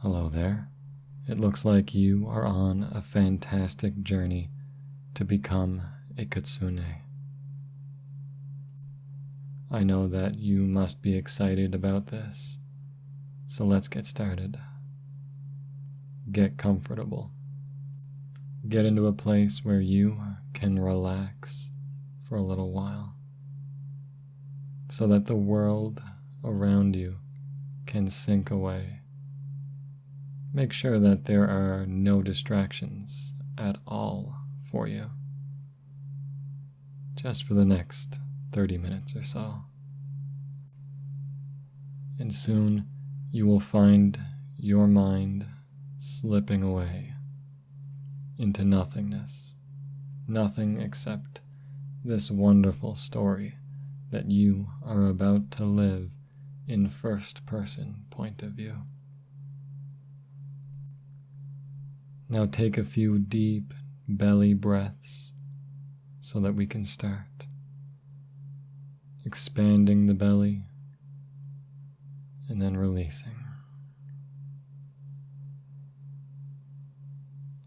Hello there. It looks like you are on a fantastic journey to become a Kitsune. I know that you must be excited about this, so let's get started. Get comfortable. Get into a place where you can relax for a little while, so that the world around you can sink away. Make sure that there are no distractions at all for you, just for the next 30 minutes or so. And soon you will find your mind slipping away into nothingness, nothing except this wonderful story that you are about to live in first-person point of view. Now take a few deep belly breaths so that we can start. Expanding the belly and then releasing.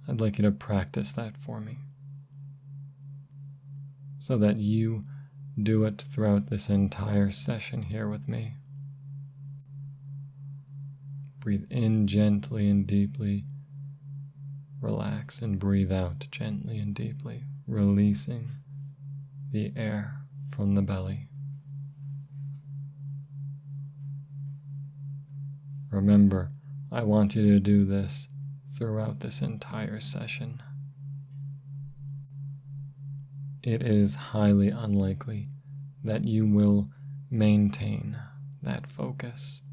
I'd like you to practice that for me so that you do it throughout this entire session here with me. Breathe in gently and deeply. Relax and breathe out gently and deeply, releasing the air from the belly. Remember, I want you to do this throughout this entire session. It is highly unlikely that you will maintain that focus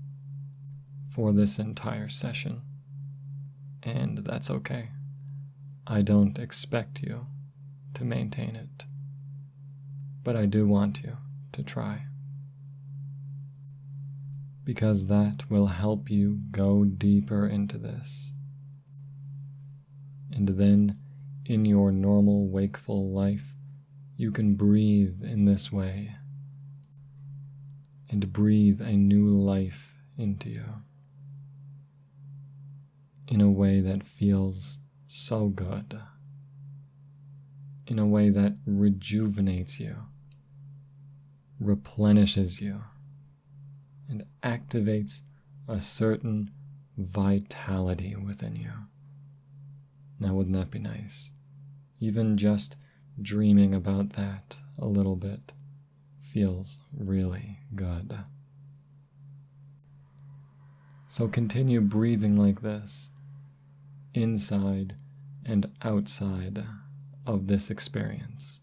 for this entire session, and that's okay. I don't expect you to maintain it, but I do want you to try, because that will help you go deeper into this. And then, in your normal wakeful life, you can breathe in this way and breathe a new life into you in a way that feels so good, in a way that rejuvenates you, replenishes you, and activates a certain vitality within you. Now, wouldn't that be nice? Even just dreaming about that a little bit feels really good. So continue breathing like this, inside and outside of this experience,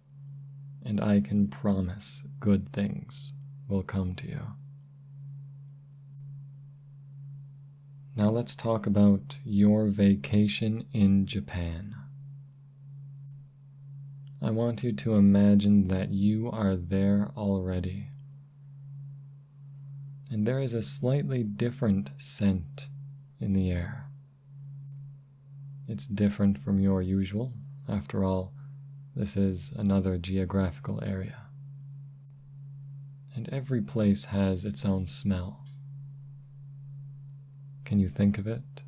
and I can promise good things will come to you. Now let's talk about your vacation in Japan. I want you to imagine that you are there already, and there is a slightly different scent in the air. It's different from your usual. After all, this is another geographical area. And every place has its own smell. Can you think of it?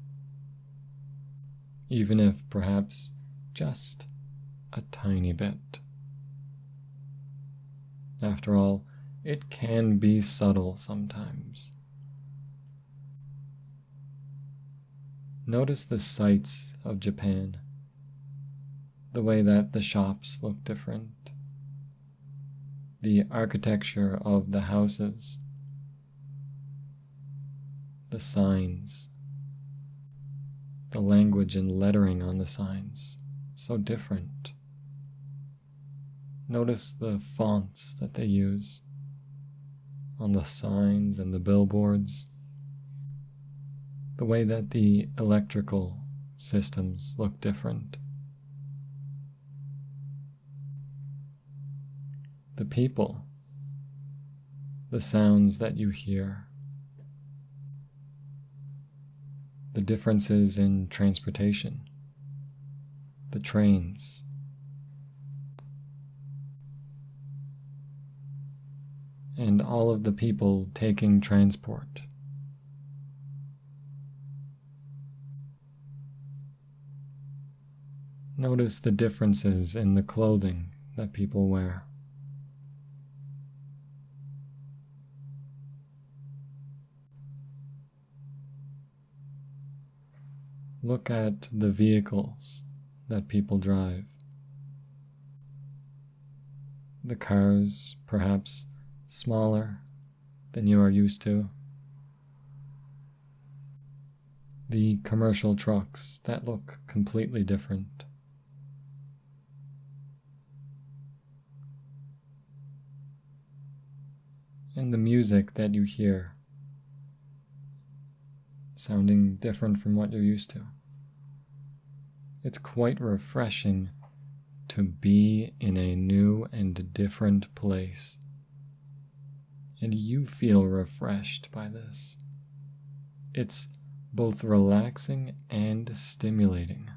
Even if perhaps just a tiny bit. After all, it can be subtle sometimes. Notice the sights of Japan, the way that the shops look different, the architecture of the houses, the signs, the language and lettering on the signs, so different. Notice the fonts that they use on the signs and the billboards, the way that the electrical systems look different. The people, the sounds that you hear, the differences in transportation, the trains, and all of the people taking transport. Notice the differences in the clothing that people wear. Look at the vehicles that people drive. The cars, perhaps smaller than you are used to. The commercial trucks that look completely different. And the music that you hear, sounding different from what you're used to. It's quite refreshing to be in a new and different place. And you feel refreshed by this. It's both relaxing and stimulating.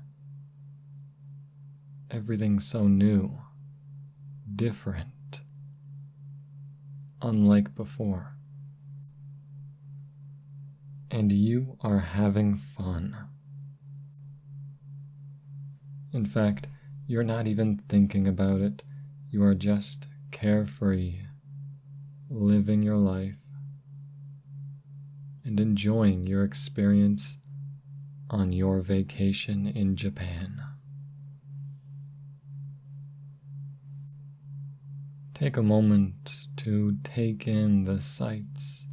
Everything's so new, different, unlike before. And you are having fun. In fact, you're not even thinking about it. You are just carefree, living your life and enjoying your experience on your vacation in Japan. Take a moment to take in the sights,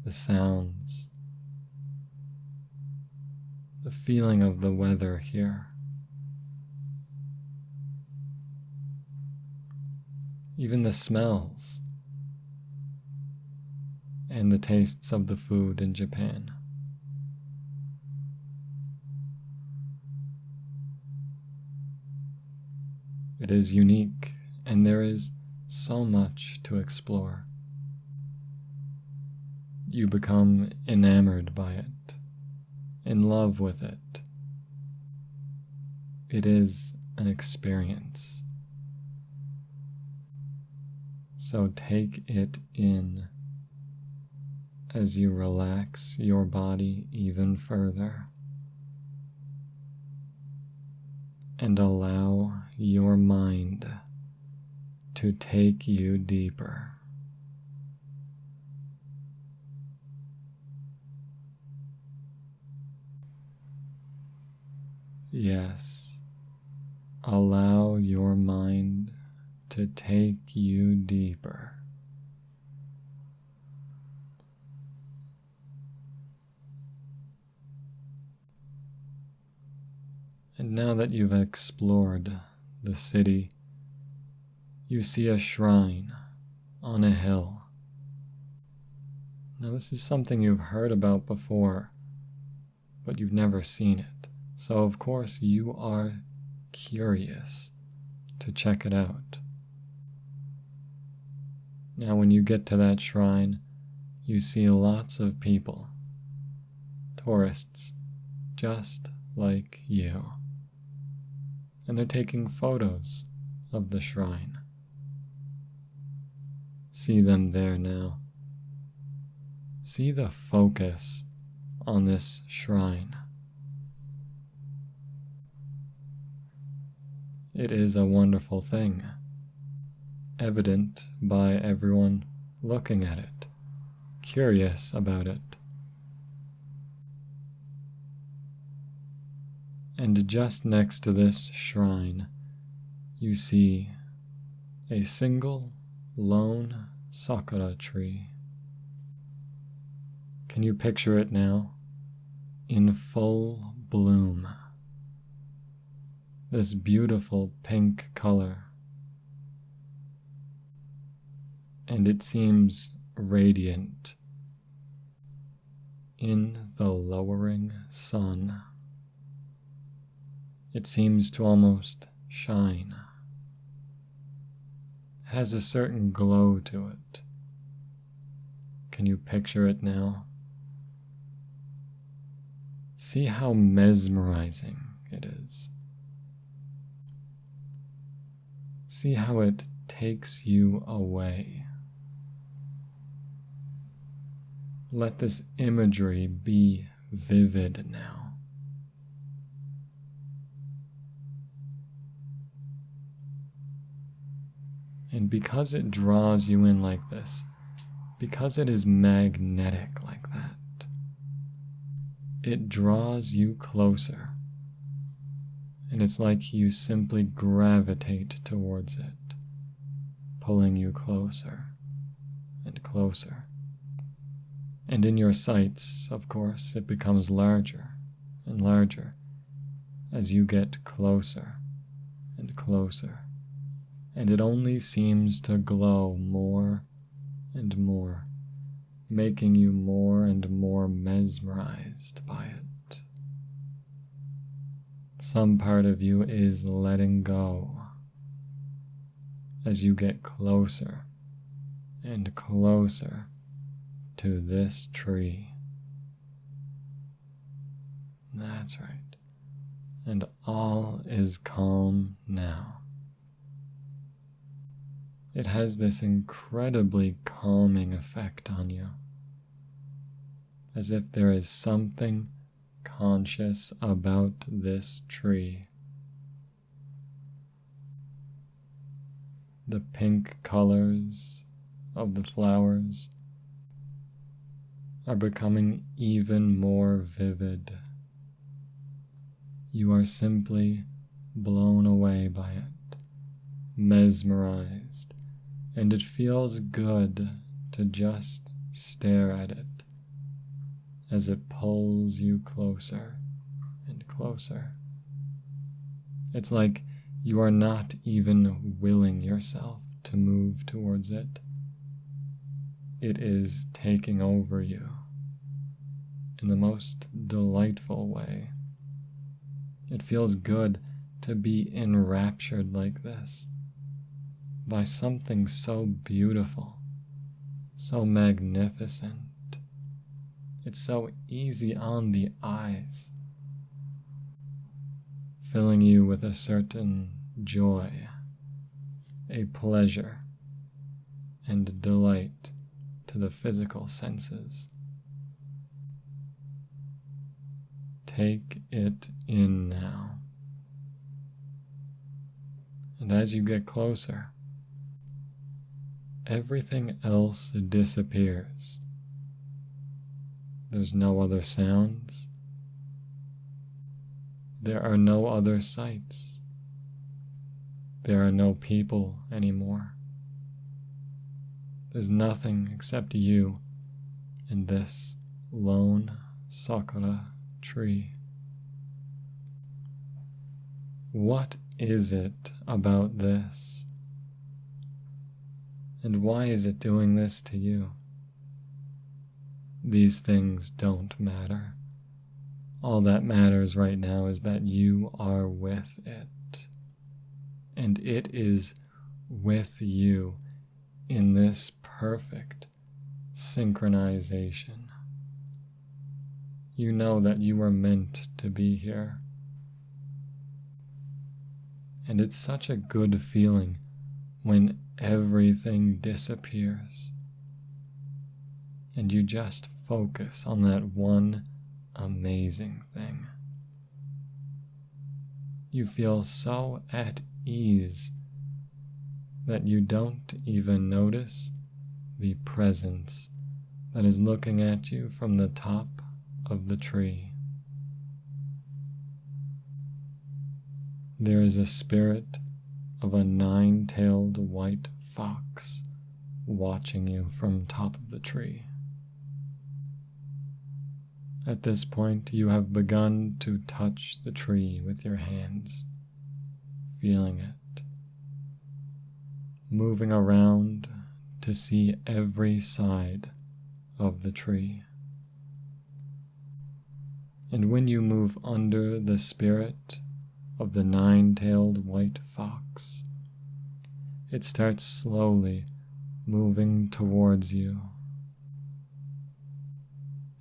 the sounds, the feeling of the weather here. Even the smells and the tastes of the food in Japan. It is unique, and there is so much to explore. You become enamored by it, in love with it. It is an experience. So take it in as you relax your body even further and allow your mind to take you deeper. Yes, allow your mind to take you deeper. And now that you've explored the city, you see a shrine on a hill. Now this is something you've heard about before, but you've never seen it. So of course you are curious to check it out. Now when you get to that shrine, you see lots of people, tourists, just like you. And they're taking photos of the shrine. See them there now. See the focus on this shrine. It is a wonderful thing, evident by everyone looking at it, curious about it. And just next to this shrine, you see a single lone sakura tree. Can you picture it now? In full bloom. This beautiful pink color. And it seems radiant in the lowering sun. It seems to almost shine. It has a certain glow to it. Can you picture it now? See how mesmerizing it is. See how it takes you away. Let this imagery be vivid now. And because it draws you in like this, because it is magnetic like that, it draws you closer. And it's like you simply gravitate towards it, pulling you closer and closer. And in your sights, of course, it becomes larger and larger as you get closer and closer. And it only seems to glow more and more, making you more and more mesmerized by it. Some part of you is letting go as you get closer and closer to this tree. That's right. And all is calm now. It has this incredibly calming effect on you, as if there is something conscious about this tree. The pink colors of the flowers are becoming even more vivid. You are simply blown away by it, mesmerized, and it feels good to just stare at it as it pulls you closer and closer. It's like you are not even willing yourself to move towards it. It is taking over you in the most delightful way. It feels good to be enraptured like this by something so beautiful, so magnificent. It's so easy on the eyes, filling you with a certain joy, a pleasure, and delight to the physical senses. Take it in now. And as you get closer, everything else disappears. There's no other sounds. There are no other sights. There are no people anymore. There's nothing except you and this lone sakura tree. What is it about this? And why is it doing this to you? These things don't matter. All that matters right now is that you are with it. And it is with you in this perfect synchronization. You know that you were meant to be here. And it's such a good feeling when everything disappears and you just focus on that one amazing thing. You feel so at ease that you don't even notice the presence that is looking at you from the top of the tree. There is a spirit of a 9-tailed white fox watching you from top of the tree. At this point, you have begun to touch the tree with your hands, feeling it, moving around to see every side of the tree. And when you move under the spirit of the 9-tailed white fox, it starts slowly moving towards you,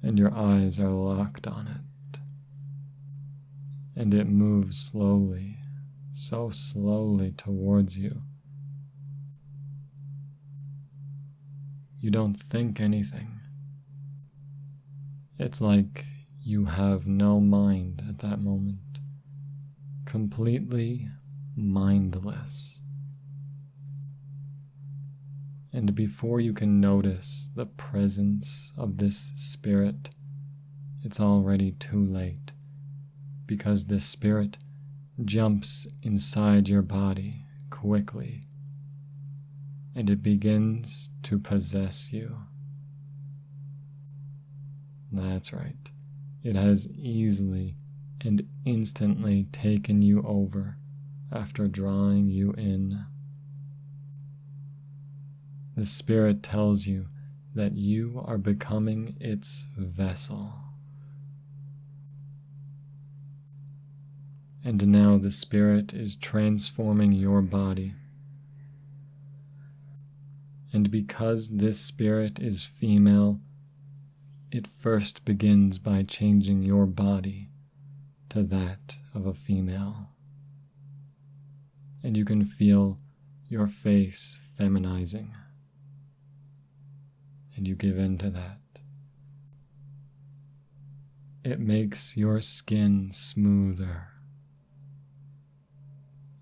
and your eyes are locked on it, and it moves slowly, so slowly towards you. You don't think anything. It's like you have no mind at that moment, completely mindless. And before you can notice the presence of this spirit, it's already too late, because this spirit jumps inside your body quickly, and it begins to possess you. That's right. It has easily and instantly taken you over after drawing you in. The spirit tells you that you are becoming its vessel. And now the spirit is transforming your body. And because this spirit is female, it first begins by changing your body to that of a female. And you can feel your face feminizing. And you give in to that. It makes your skin smoother.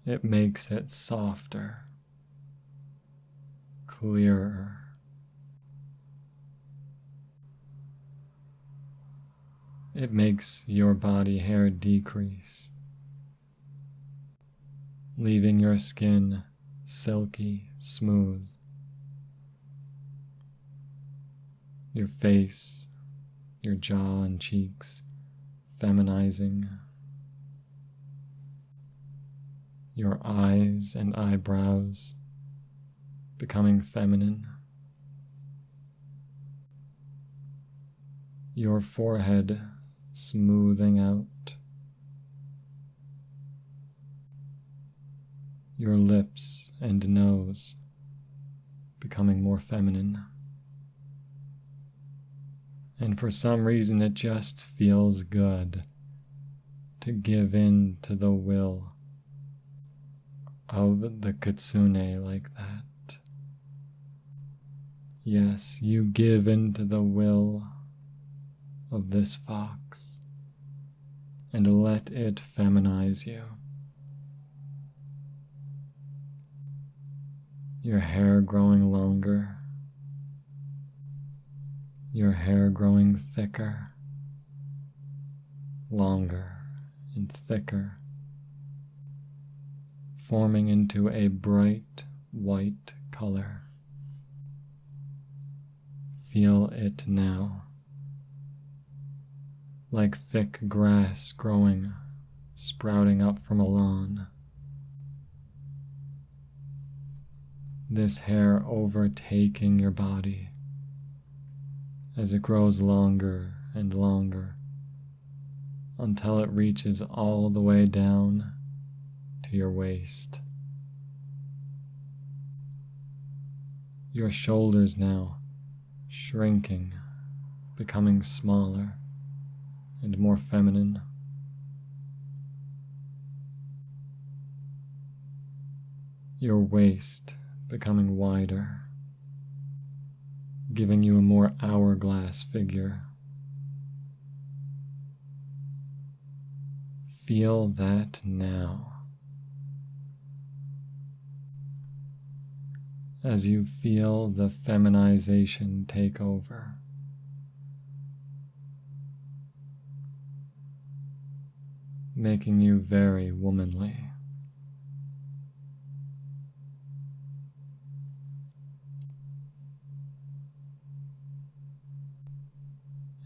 It makes it softer, clearer. It makes your body hair decrease, leaving your skin silky smooth. Your face, your jaw and cheeks feminizing. Your eyes and eyebrows becoming feminine. Your forehead smoothing out. Your lips and nose becoming more feminine. And for some reason it just feels good to give in to the will of the Kitsune like that. Yes, you give in to the will of this fox and let it feminize you. Your hair growing longer, your hair growing thicker, longer and thicker, forming into a bright white color. Feel it now, like thick grass growing, sprouting up from a lawn. This hair overtaking your body as it grows longer and longer until it reaches all the way down to your waist. Your shoulders now shrinking, becoming smaller and more feminine. Your waist becoming wider, giving you a more hourglass figure. Feel that now. As you feel the feminization take over. Making you very womanly.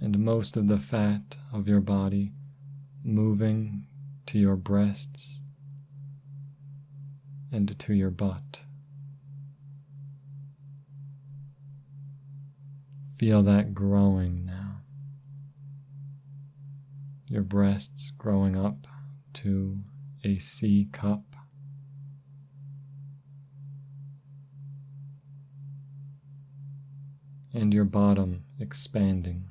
And most of the fat of your body moving to your breasts and to your butt. Feel that growing now. Your breasts growing up to a C cup. And your bottom expanding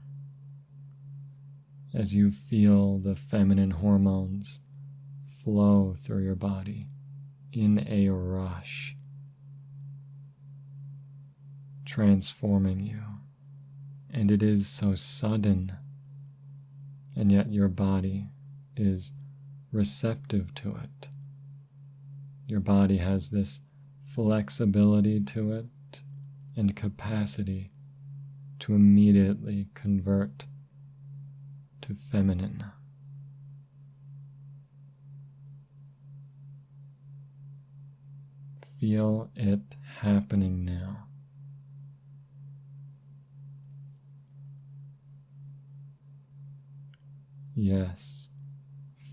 as you feel the feminine hormones flow through your body in a rush, transforming you. And it is so sudden, and yet your body is receptive to it. Your body has this flexibility to it and capacity to immediately convert to feminine. Feel it happening now. Yes,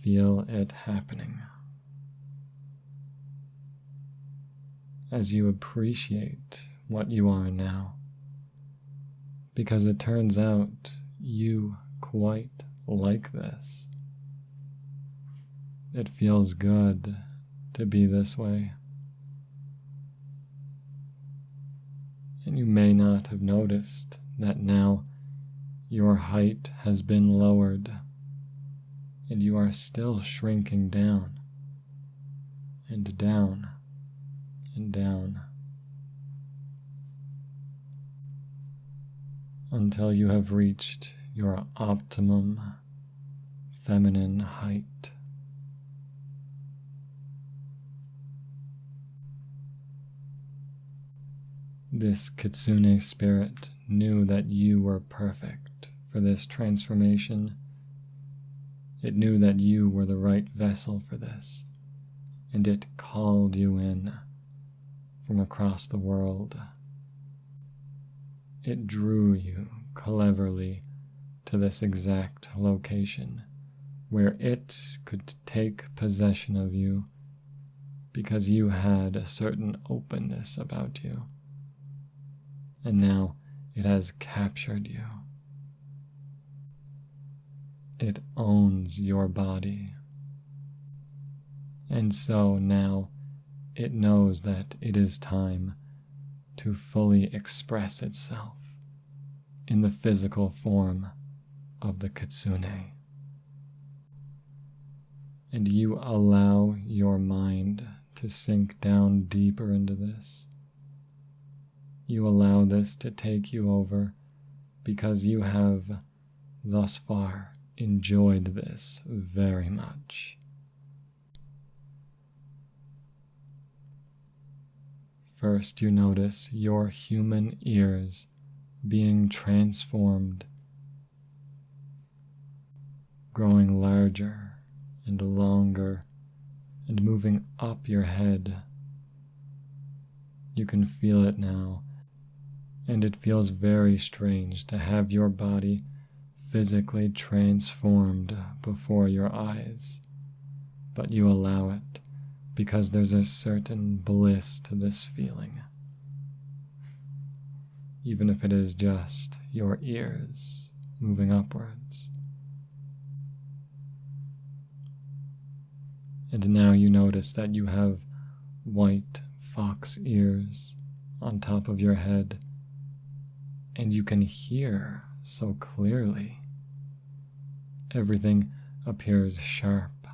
feel it happening. As you appreciate what you are now, because it turns out you quite like this. It feels good to be this way. And you may not have noticed that now your height has been lowered and you are still shrinking down and down and down until you have reached your optimum feminine height. This Kitsune spirit knew that you were perfect for this transformation. It knew that you were the right vessel for this, and it called you in from across the world. It drew you cleverly to this exact location where it could take possession of you because you had a certain openness about you. And now it has captured you. It owns your body. And so now it knows that it is time to fully express itself in the physical form of the Kitsune. And you allow your mind to sink down deeper into this. You allow this to take you over because you have thus far enjoyed this very much. First, you notice your human ears being transformed, growing larger and longer and moving up your head. You can feel it now. And it feels very strange to have your body physically transformed before your eyes. But you allow it because there's a certain bliss to this feeling. Even if it is just your ears moving upwards. And now you notice that you have white fox ears on top of your head. And you can hear so clearly. Everything appears sharp,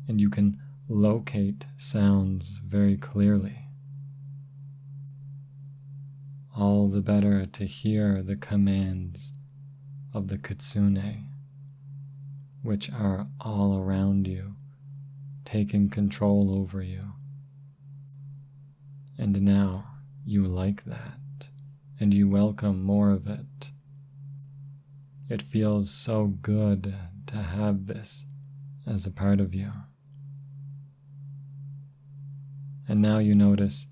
and you can locate sounds very clearly. All the better to hear the commands of the Kitsune, which are all around you, taking control over you. And now you like that. And you welcome more of it. It feels so good to have this as a part of you. And now you notice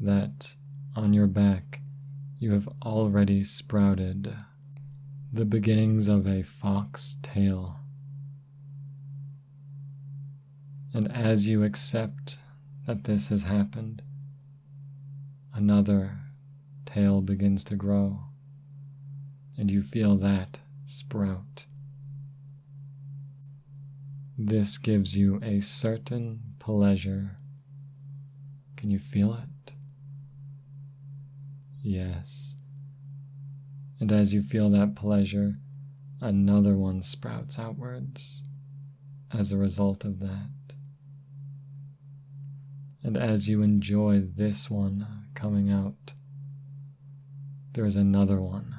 that on your back you have already sprouted the beginnings of a fox tail. And as you accept that this has happened, another tail begins to grow, and you feel that sprout. This gives you a certain pleasure. Can you feel it? Yes. And as you feel that pleasure, another one sprouts outwards as a result of that. And as you enjoy this one coming out, there is another one.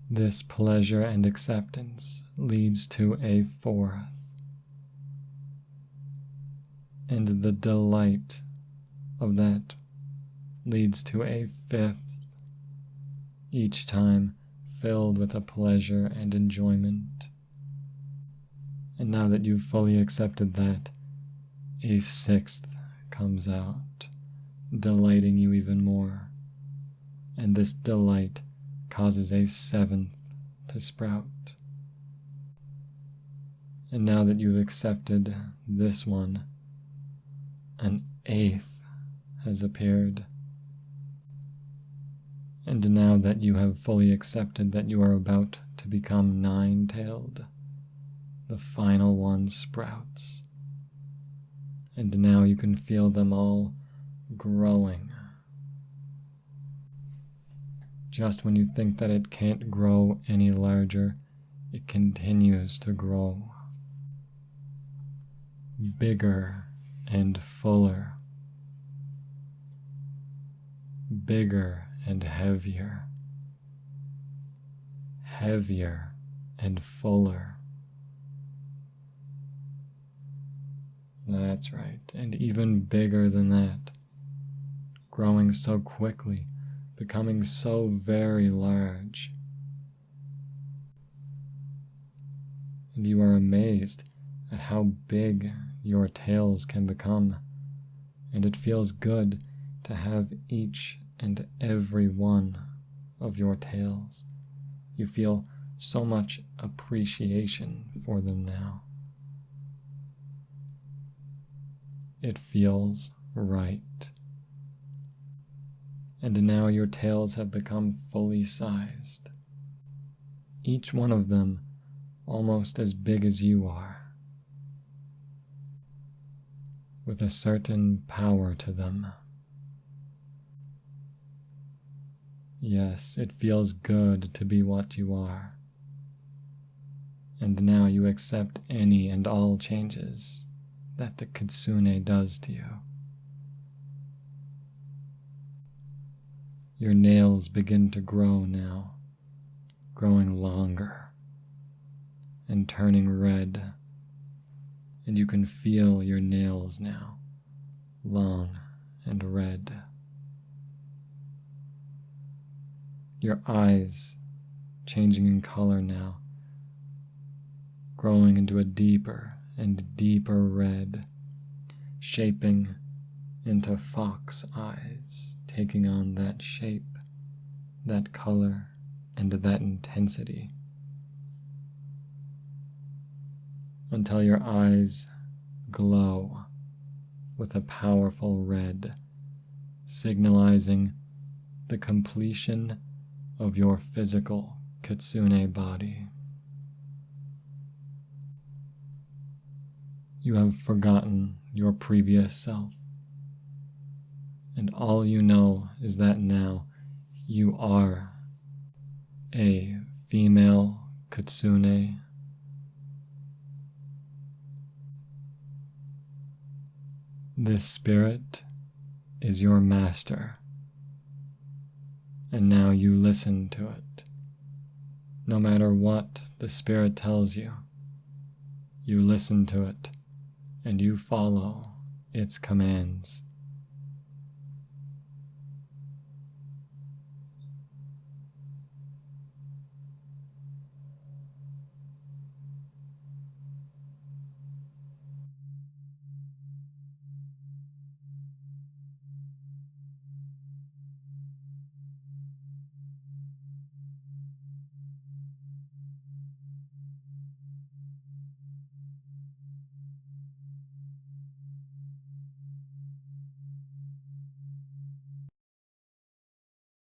This pleasure and acceptance leads to a fourth. And the delight of that leads to a fifth, each time filled with a pleasure and enjoyment. And now that you've fully accepted that, a sixth comes out, delighting you even more. And this delight causes a seventh to sprout. And now that you've accepted this one, an eighth has appeared. And now that you have fully accepted that you are about to become nine-tailed, the final one sprouts. And now you can feel them all growing. Just when you think that it can't grow any larger, it continues to grow. Bigger and fuller. Bigger and heavier. Heavier and fuller. That's right, and even bigger than that. Growing so quickly, becoming so very large. And you are amazed at how big your tails can become, and it feels good to have each and every one of your tails. You feel so much appreciation for them now. It feels right. And now your tails have become fully sized, each one of them almost as big as you are, with a certain power to them. Yes, it feels good to be what you are, and now you accept any and all changes that the Kitsune does to you. Your nails begin to grow now, growing longer and turning red, and you can feel your nails now, long and red. Your eyes changing in color now, growing into a deeper and deeper red, shaping into fox eyes, taking on that shape, that color, and that intensity, until your eyes glow with a powerful red, signalizing the completion of your physical Kitsune body. You have forgotten your previous self, and all you know is that now you are a female Kitsune. This spirit is your master, and now you listen to it. No matter what the spirit tells you, you listen to it, and you follow its commands.